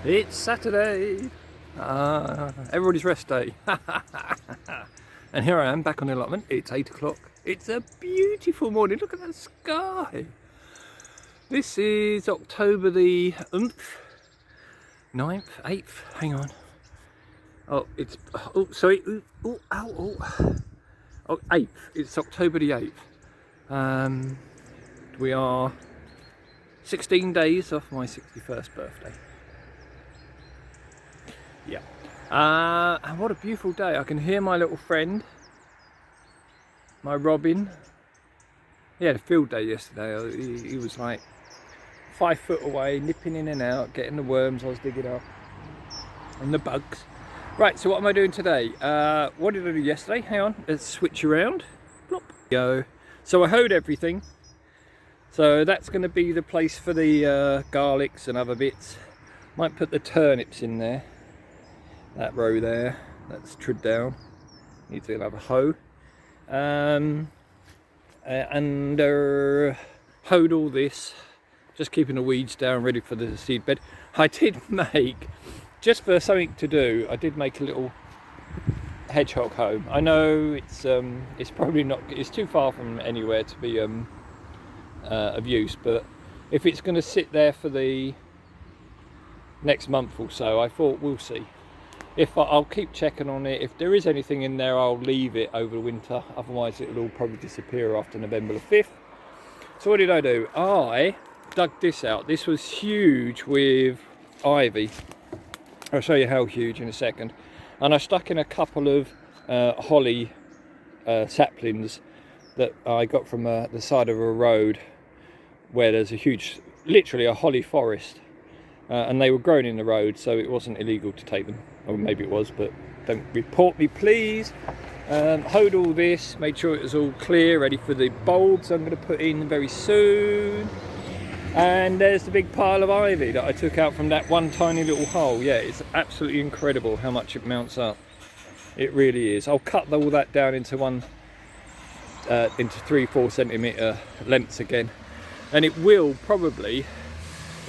It's Saturday, everybody's rest day. And here I am back on the allotment. It's 8 o'clock. It's a beautiful morning. Look at that sky. This is October the 9th, 8th, hang on. Oh, it's, oh, sorry, oh, 8th, it's October the 8th. We are 16 days off my 61st birthday. Yeah, and what a beautiful day. I can hear my little friend, my robin. He had a field day yesterday. He was like 5 foot away, nipping in and out, getting the worms I was digging up and the bugs. Right, so what am I doing today? What did I do yesterday? Hang on, let's switch around. Plop. Go. So I hoed everything. So that's going to be the place for the garlics and other bits. Might put the turnips in there. That row there, that's trod down. Needs another hoe. And hoed all this, just keeping the weeds down, ready for the seed bed. I did make, just for something to do, I did make a little hedgehog home. I know it's probably not, it's too far from anywhere to be of use, but if it's going to sit there for the next month or so, I thought we'll see. If I'll keep checking on it. If there is anything in there, I'll leave it over the winter. Otherwise, it'll all probably disappear after November the 5th. So what did I do? I dug this out. This was huge with ivy. I'll show you how huge in a second. And I stuck in a couple of holly saplings that I got from the side of a road where there's a huge, literally a holly forest. And they were grown in the road, so it wasn't illegal to take them. Or maybe it was, but don't report me, please. Hoed all this, made sure it was all clear, ready for the bulbs I'm going to put in very soon. And there's the big pile of ivy that I took out from that one tiny little hole. Yeah, it's absolutely incredible how much it mounts up. It really is. I'll cut all that down into into 3-4 centimetre lengths again. And it will probably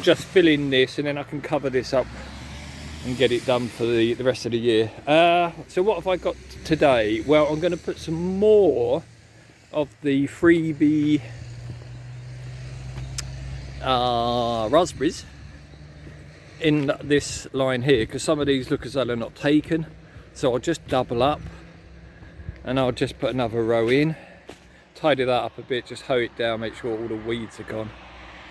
just fill in this, and then I can cover this up and get it done for the rest of the year. So what have I got today? Well, I'm going to put some more of the freebie raspberries in this line here, because some of these look as though they're not taken. So I'll just double up and I'll just put another row in, tidy that up a bit, just hoe it down, make sure all the weeds are gone.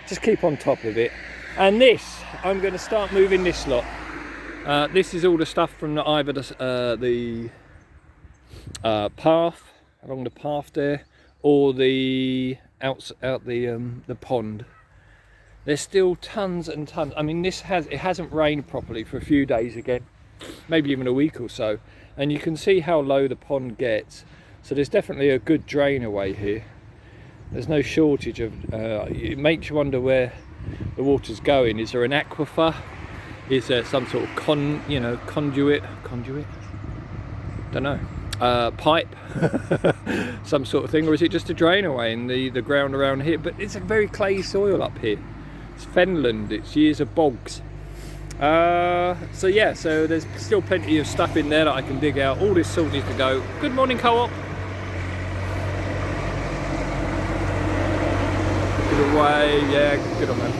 Just keep on top of it. And this, I'm going to start moving this lot. This is all the stuff from either the path, along the path there, or the out the pond. There's still tons and tons. I mean, it hasn't rained properly for a few days again, maybe even a week or so, and you can see how low the pond gets. So there's definitely a good drain away here. There's no shortage of. It makes you wonder where the water's going. Is there an aquifer? Is there some sort of conduit? Don't know. Pipe, some sort of thing, or is it just a drain away in the ground around here? But it's a very clay soil up here. It's fenland. It's years of bogs. So yeah, so there's still plenty of stuff in there that I can dig out. All this salt needs to go. Good morning, co-op. Good away, yeah, good on man.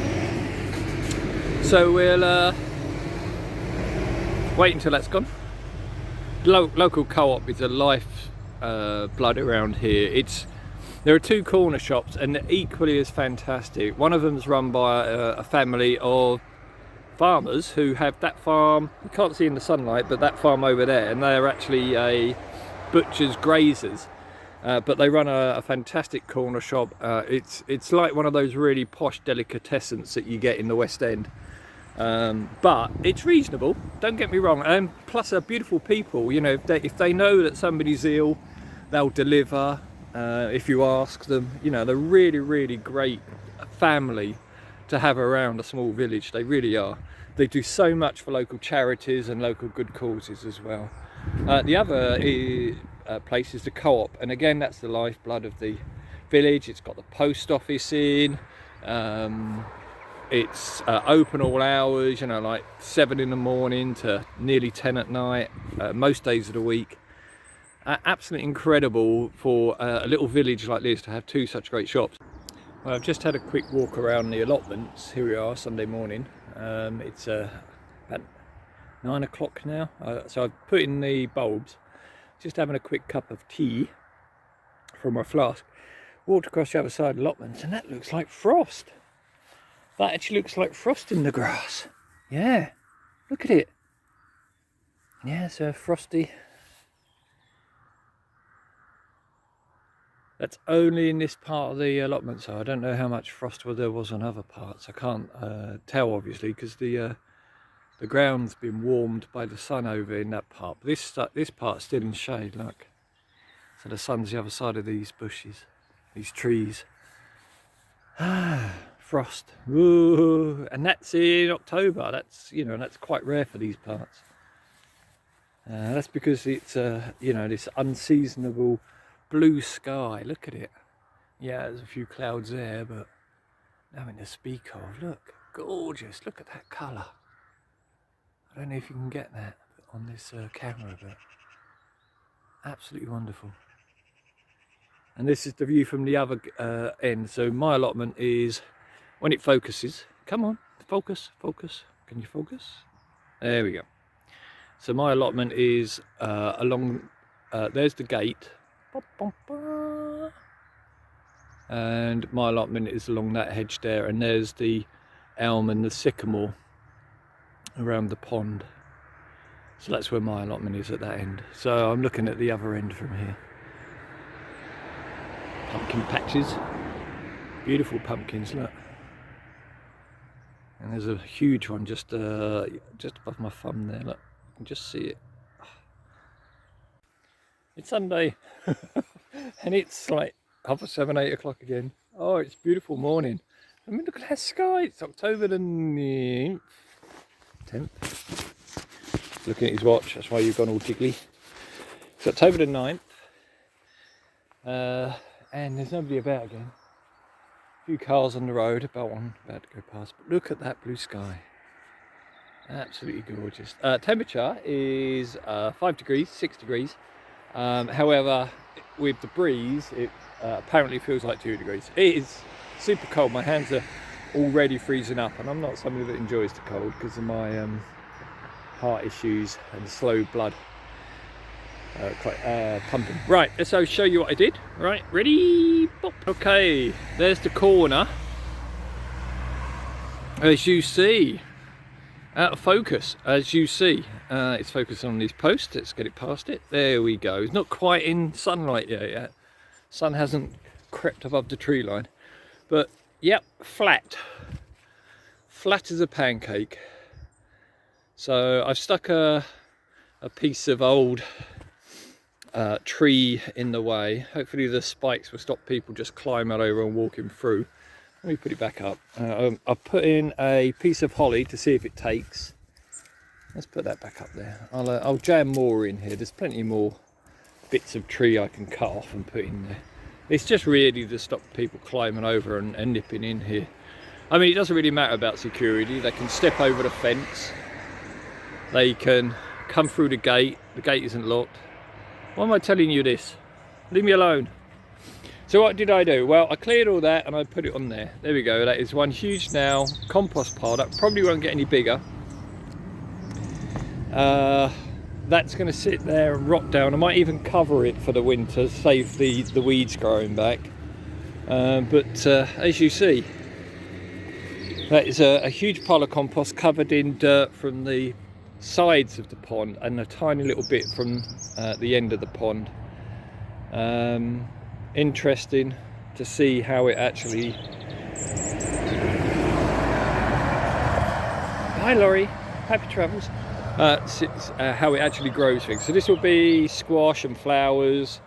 So we'll wait until that's gone. Local co-op is a life blood around here. There are 2 corner shops and they're equally as fantastic. One of them's run by a family of farmers who have that farm, you can't see in the sunlight, but that farm over there, and they are actually a butcher's grazers. But they run a fantastic corner shop. It's like one of those really posh delicatessens that you get in the West End. But it's reasonable, don't get me wrong, and plus they're beautiful people. You know, if they know that somebody's ill, they'll deliver if you ask them. You know, they're really great family to have around a small village. They really are. They do so much for local charities and local good causes as well. The other place is the co-op, and again that's the lifeblood of the village. It's got the post office in. It's open all hours, you know, like 7 in the morning to nearly 10 at night, most days of the week. Absolutely incredible for a little village like this to have 2 such great shops. Well, I've just had a quick walk around the allotments. Here we are, Sunday morning. It's about 9 o'clock now, so I've put in the bulbs. Just having a quick cup of tea from my flask. Walked across the other side of the allotments, and that looks like frost. That actually looks like frost in the grass. Yeah, look at it. Yeah, it's frosty. That's only in this part of the allotment, so I don't know how much frost there was on other parts. I can't tell, obviously, because the ground's been warmed by the sun over in that part. But this part's still in shade, look. So the sun's the other side of these bushes, these trees. Frost. Ooh, and that's in October. That's, you know, that's quite rare for these parts. That's because it's you know, this unseasonable blue sky. Look at it. Yeah, there's a few clouds there, but nothing to speak of. Look, gorgeous. Look at that colour. I don't know if you can get that on this camera, but absolutely wonderful. And this is the view from the other end. So my allotment is, when it focuses, come on, focus, can you focus? There we go. So my allotment is along, there's the gate, and my allotment is along that hedge there, and there's the elm and the sycamore around the pond. So that's where my allotment is, at that end. So I'm looking at the other end from here. Pumpkin patches, beautiful pumpkins, look. And there's a huge one just above my thumb there, look, you can just see it. It's Sunday and it's like 7:30, 8 o'clock again. Oh, it's a beautiful morning. I mean, look at that sky. It's October the 10th. Looking at his watch, that's why you've gone all jiggly. It's October the 9th. And there's nobody about again. A few cars on the road, about to go past. But look at that blue sky. Absolutely gorgeous. Temperature is 5 degrees, 6 degrees. However, with the breeze, it apparently feels like 2 degrees. It is super cold. My hands are already freezing up, and I'm not somebody that enjoys the cold because of my heart issues and slow blood pumping. Right, so show you what I did. Right, ready? Pop. Okay, there's the corner. As you see, out of focus, as you see. It's focused on these posts. Let's get it past it. There we go. It's not quite in sunlight yet. Sun hasn't crept above the tree line. But, yep, flat. Flat as a pancake. So I've stuck a piece of old tree in the way. Hopefully the spikes will stop people just climbing over and walking through. Let me put it back up. I've put in a piece of holly to see if it takes. Let's put that back up there. I'll jam more in here. There's plenty more bits of tree I can cut off and put in there. It's just really to stop people climbing over and nipping in here. I mean, it doesn't really matter about security. They can step over the fence. They can come through the gate. The gate isn't locked. Why am I telling you this? Leave me alone. So what did I do? Well, I cleared all that and I put it on there. There we go. That is one huge now compost pile. That probably won't get any bigger. That's going to sit there and rot down. I might even cover it for the winter, save the weeds growing back. But as you see, that is a huge pile of compost covered in dirt from the sides of the pond and a tiny little bit from the end of the pond. Interesting to see how it actually... Hi Laurie, happy travels. How it actually grows things. So this will be squash and flowers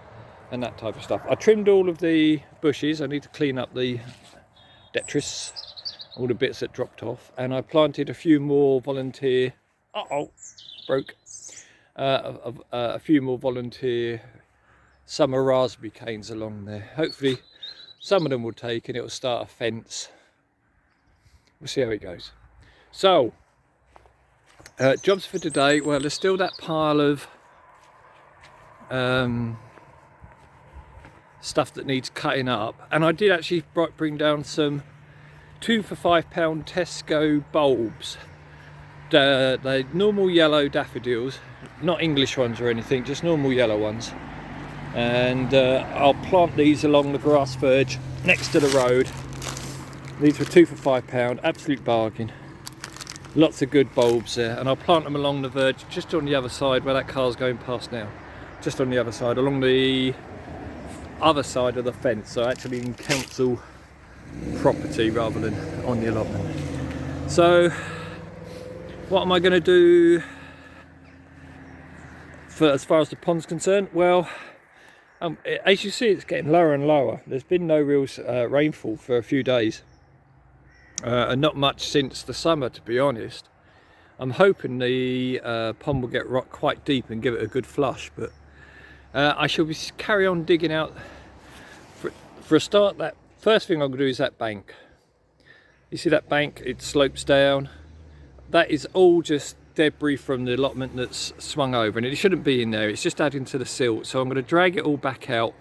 and that type of stuff. I trimmed all of the bushes. I need to clean up the detritus, all the bits that dropped off, and I planted a few more volunteer... broke. A few more volunteer summer raspberry canes along there. Hopefully some of them will take and it will start a fence. We'll see how it goes. So jobs for today. Well, there's still that pile of stuff that needs cutting up, and I did actually bring down some 2 for £5 Tesco bulbs. The normal yellow daffodils, not English ones or anything, just normal yellow ones. And I'll plant these along the grass verge next to the road. These were 2 for £5, absolute bargain. Lots of good bulbs there, and I'll plant them along the verge just on the other side where that car's going past now. Just on the other side, along the other side of the fence, so actually in council property rather than on the allotment. So what am I going to do for as far as the pond's concerned? Well, as you see, it's getting lower and lower. There's been no real rainfall for a few days, and not much since the summer, to be honest. I'm hoping the pond will get quite deep and give it a good flush, but I shall carry on digging out. For a start, that first thing I'm going to do is that bank. You see that bank? It slopes down. That is all just debris from the allotment that's swung over, and it shouldn't be in there. It's just adding to the silt. So I'm going to drag it all back out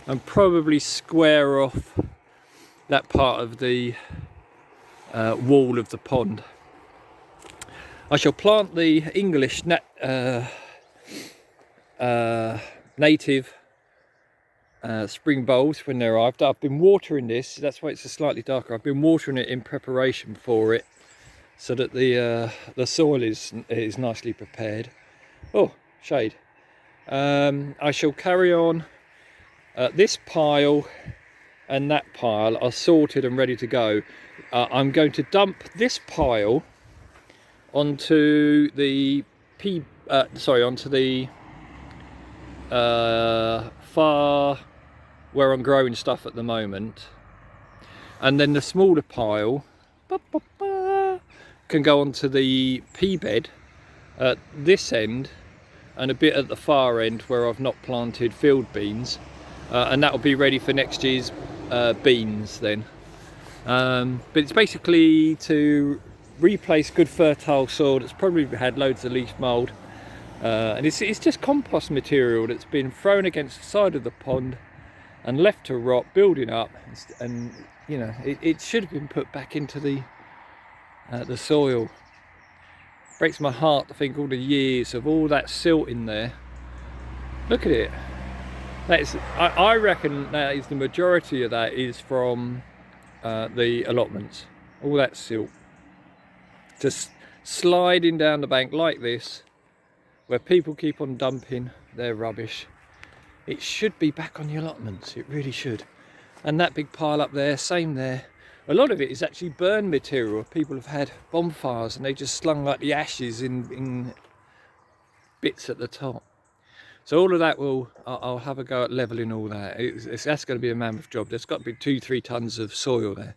and probably square off that part of the wall of the pond. I shall plant the English native spring bulbs when they arrived. I've been watering this, that's why it's slightly darker. I've been watering it in preparation for it, so that the soil is nicely prepared. Oh, shade. I shall carry on. This pile and that pile are sorted and ready to go. I'm going to dump this pile onto the far where I'm growing stuff at the moment, and then the smaller pile can go onto the pea bed at this end and a bit at the far end where I've not planted field beans, and that will be ready for next year's beans then. But it's basically to replace good fertile soil that's probably had loads of leaf mould, and it's just compost material that's been thrown against the side of the pond and left to rot, building up, and you know, it should have been put back into the soil. Breaks my heart to think all the years of all that silt in there. Look at it. That is, I reckon that is the majority of that is from the allotments. All that silt just sliding down the bank like this, where people keep on dumping their rubbish. It should be back on the allotments, it really should. And that big pile up there, same there. A lot of it is actually burn material. People have had bonfires and they just slung like the ashes in bits at the top. So all of that I'll have a go at levelling all that. That's going to be a mammoth job. There's got to be 2-3 tons of soil there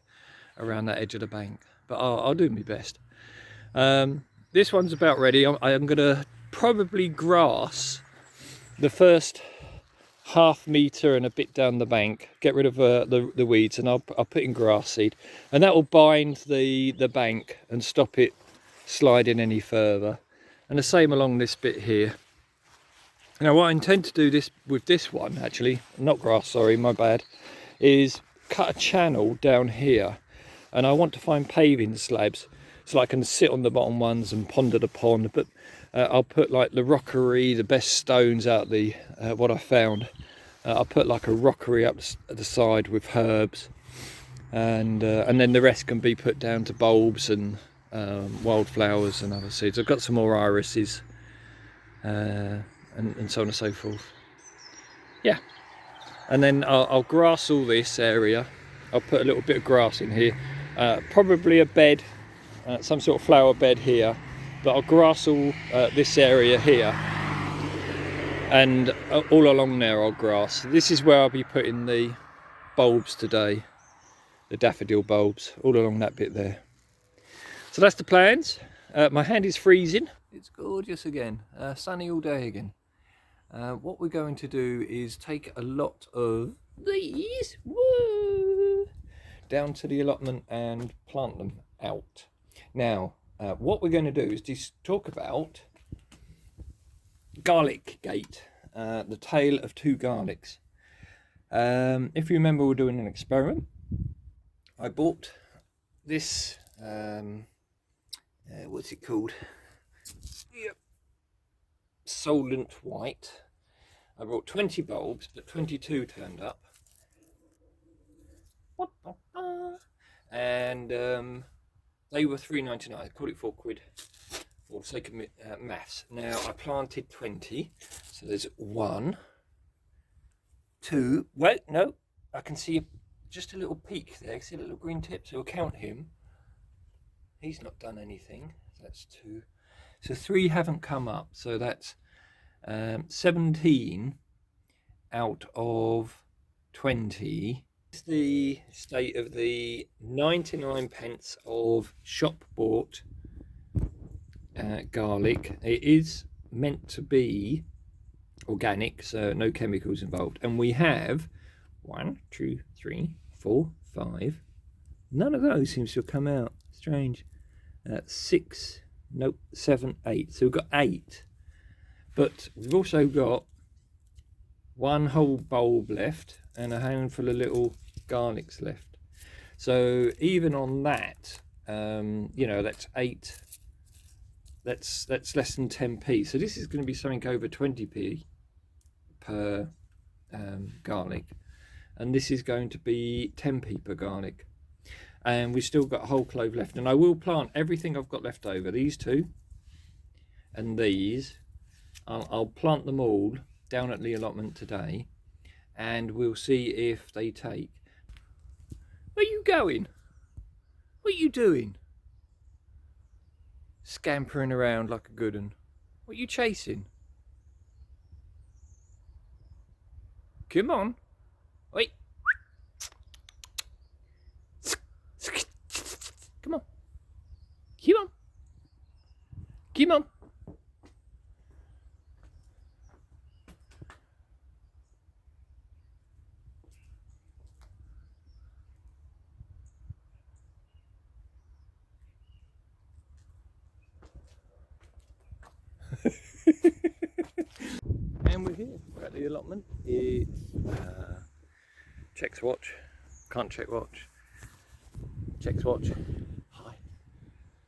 around that edge of the bank, but I'll do my best. This one's about ready. I'm going to probably grass the first ½ metre and a bit down the bank, get rid of the weeds, and I'll put in grass seed, and that will bind the bank and stop it sliding any further. And the same along this bit here. Now what I intend to do with this one, actually, not grass, sorry, my bad, is cut a channel down here, and I want to find paving slabs so I can sit on the bottom ones and ponder the pond. But I'll put like the rockery, the best stones out what I found, I'll put like a rockery up at the side with herbs, and then the rest can be put down to bulbs and wildflowers and other seeds. I've got some more irises and so on and so forth. Yeah, and then I'll grass all this area. I'll put a little bit of grass in here, probably a bed, some sort of flower bed here, but I'll grass all this area here, and all along there I'll grass. This is where I'll be putting the bulbs today, the daffodil bulbs, all along that bit there. So that's the plans. My hand is freezing. It's gorgeous again, sunny all day again. What we're going to do is take a lot of these, woo, down to the allotment and plant them out. Now, what we're going to do is just talk about garlic gate, the tale of two garlics. If you remember, we're doing an experiment. I bought this, what's it called? Yep. Solent white. I bought 20 bulbs, but 22 turned up. And they were £3.99. I called it £4 for the sake of maths. Now I planted 20, so there's 1, 2. Wait, no, I can see just a little peak there. See a little green tip, so we'll count him. He's not done anything. That's 2. So 3 haven't come up. So that's 17 out of 20. It's the state of the 99 pence of shop bought garlic. It is meant to be organic, so no chemicals involved. And we have 1, 2, 3, 4, 5. None of those seems to have come out. Strange. 6. Nope. 7, 8. So we've got 8. But we've also got 1 whole bulb left and a handful of little garlics left. So even on that, you know, that's 8. That's less than 10p. So this is going to be something over 20p per garlic, and this is going to be 10p per garlic. And we've still got a whole clove left. And I will plant everything I've got left over. These 2 and these. I'll plant them all down at the allotment today, and we'll see if they take. Where are you going? What are you doing? Scampering around like a good un. What are you chasing? Come on. Wait. Come on. Come on. Come on. And we're here. We're at the allotment. It's checks watch. Can't check watch. Checks watch. Hi.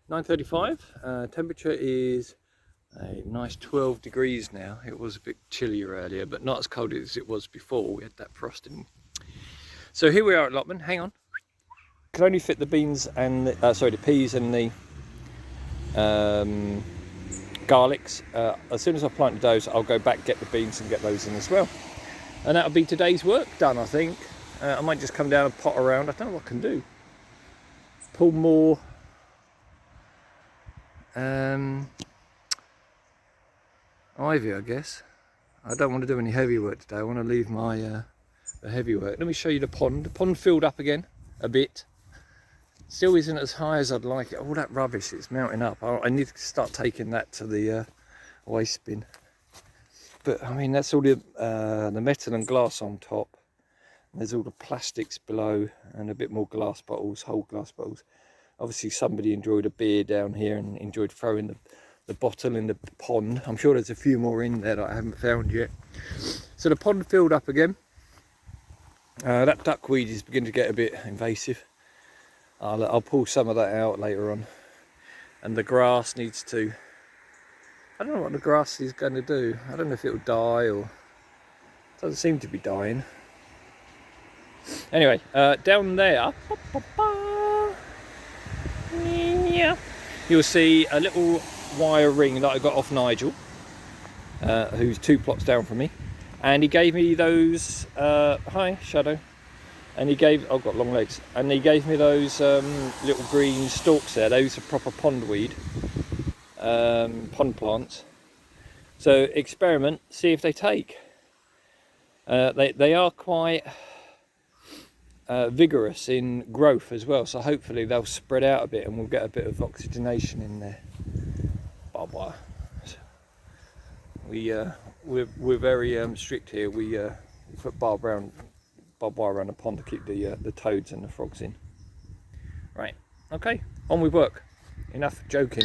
9:35. Temperature is a nice 12 degrees now. It was a bit chillier earlier, but not as cold as it was before. We had that frosting. So here we are at allotment. Hang on. Can only fit the beans and the peas and the garlics. As soon as I've planted those, I'll go back, get the beans and get those in as well. And that'll be today's work done, I think. I might just come down and pot around. I don't know what I can do. Pull more ivy, I guess. I don't want to do any heavy work today. I want to leave my the heavy work. Let me show you the pond. The pond filled up again a bit. Still isn't as high as I'd like it. All that rubbish, it's mounting up. I need to start taking that to the waste bin. But I mean, that's all the metal and glass on top. There's all the plastics below and a bit more glass bottles, whole glass bottles. Obviously somebody enjoyed a beer down here and enjoyed throwing the bottle in the pond. I'm sure there's a few more in there that I haven't found yet. So the pond filled up again. That duckweed is beginning to get a bit invasive. I'll pull some of that out later on. And the grass needs to, I don't know what the grass is going to do. I don't know if it'll die or Doesn't seem to be dying. Anyway, down there, you'll see a little wire ring that I got off Nigel, who's 2 plots down from me, and he gave me those. Hi, Shadow. And he gave. I've got long legs, and he gave me those little green stalks there. Those are proper pondweed, pond plants. So experiment, see if they take. They are quite vigorous in growth as well, so hopefully they'll spread out a bit and we'll get a bit of oxygenation in there. Barbed wire. We're very strict here. We put barbed wire around the pond to keep the toads and the frogs in. Right, okay, on with work. Enough joking.